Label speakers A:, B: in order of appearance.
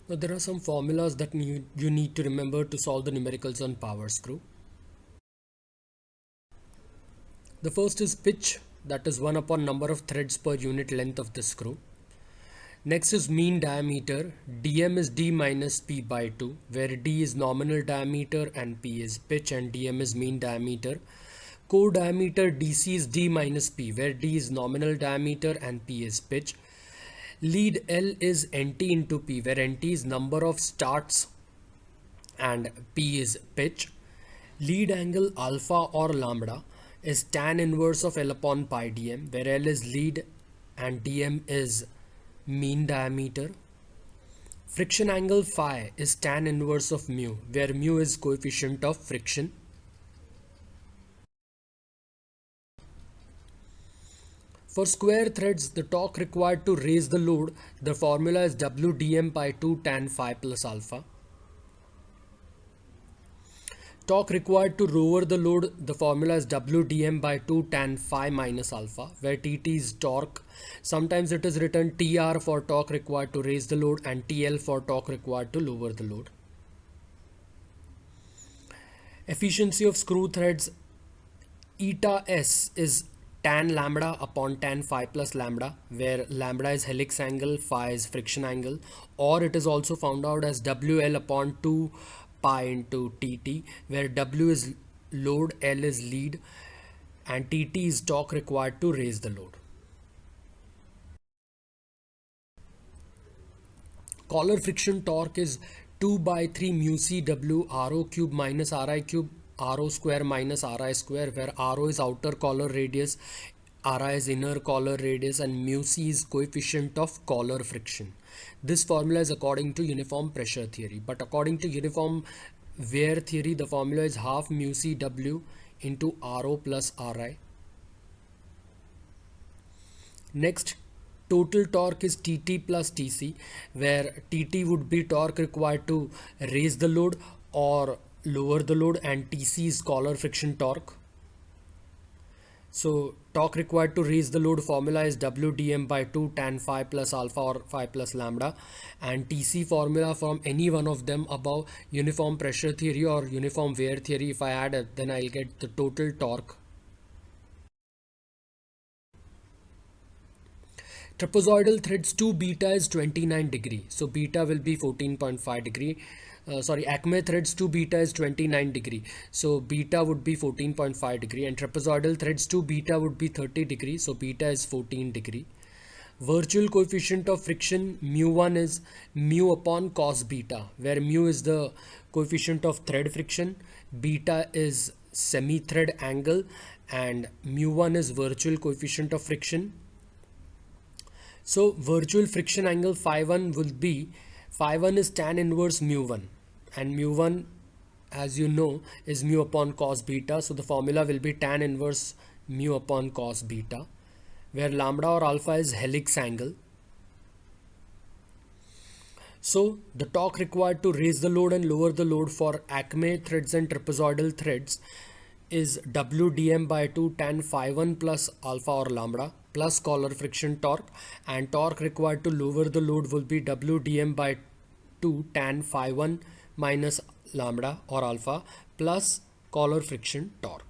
A: Now there are some formulas that you need to remember to solve the numericals on power screw. The first is pitch, that is 1 upon number of threads per unit length of the screw. Next is mean diameter. dm is d minus p by 2, where d is nominal diameter and p is pitch and dm is mean diameter. Core diameter dc is d minus p, where d is nominal diameter and p is pitch. Lead L is nt into p, where nt is number of starts and p is pitch. Lead angle alpha or lambda is tan inverse of L upon pi dm, where L is lead and dm is mean diameter. Friction angle phi is tan inverse of mu, where mu is coefficient of friction. For square threads, the torque required to raise the load, the formula is W dm by 2 tan phi plus alpha. Torque required to lower the load, the formula is W dm by 2 tan phi minus alpha, where Tt is torque. Sometimes it is written Tr for torque required to raise the load and Tl for torque required to lower the load. Efficiency of screw threads, eta s is tan lambda upon tan phi plus lambda, where lambda is helix angle, phi is friction angle, or it is also found out as WL upon 2 pi into Tt, where W is load, L is lead, and Tt is torque required to raise the load. Collar friction torque is 2 by 3 mu c W Ro cube minus Ri cube Ro square minus Ri square, where Ro is outer collar radius, Ri is inner collar radius, and mu c is coefficient of collar friction. This formula is according to uniform pressure theory, but according to uniform wear theory, the formula is half mu c W into Ro plus Ri. Next, total torque is Tt plus Tc, where Tt would be torque required to raise the load or lower the load, and Tc is collar friction torque. So torque required to raise the load formula is W dm by 2 tan phi plus alpha or phi plus lambda, and Tc formula from any one of them above, uniform pressure theory or uniform wear theory. If I add it, then I'll get the total torque. Trapezoidal threads 2 beta is 29 degree, so beta will be 14.5 degree. Acme threads 2 beta is 29 degree, so beta would be 14.5 degree, and trapezoidal threads 2 beta would be 30 degree, so beta is 14 degree. Virtual coefficient of friction mu1 is mu upon cos beta, where mu is the coefficient of thread friction, beta is semi thread angle, and mu1 is virtual coefficient of friction. So virtual friction angle phi1 will be, phi1 is tan inverse mu1, and mu1, as you know, is mu upon cos beta, so the formula will be tan inverse mu upon cos beta, where lambda or alpha is helix angle. So the torque required to raise the load and lower the load for Acme threads and trapezoidal threads is W dm by 2 tan phi1 plus alpha or lambda plus collar friction torque, and torque required to lower the load will be W dm by 2 tan phi1 minus lambda or alpha plus collar friction torque.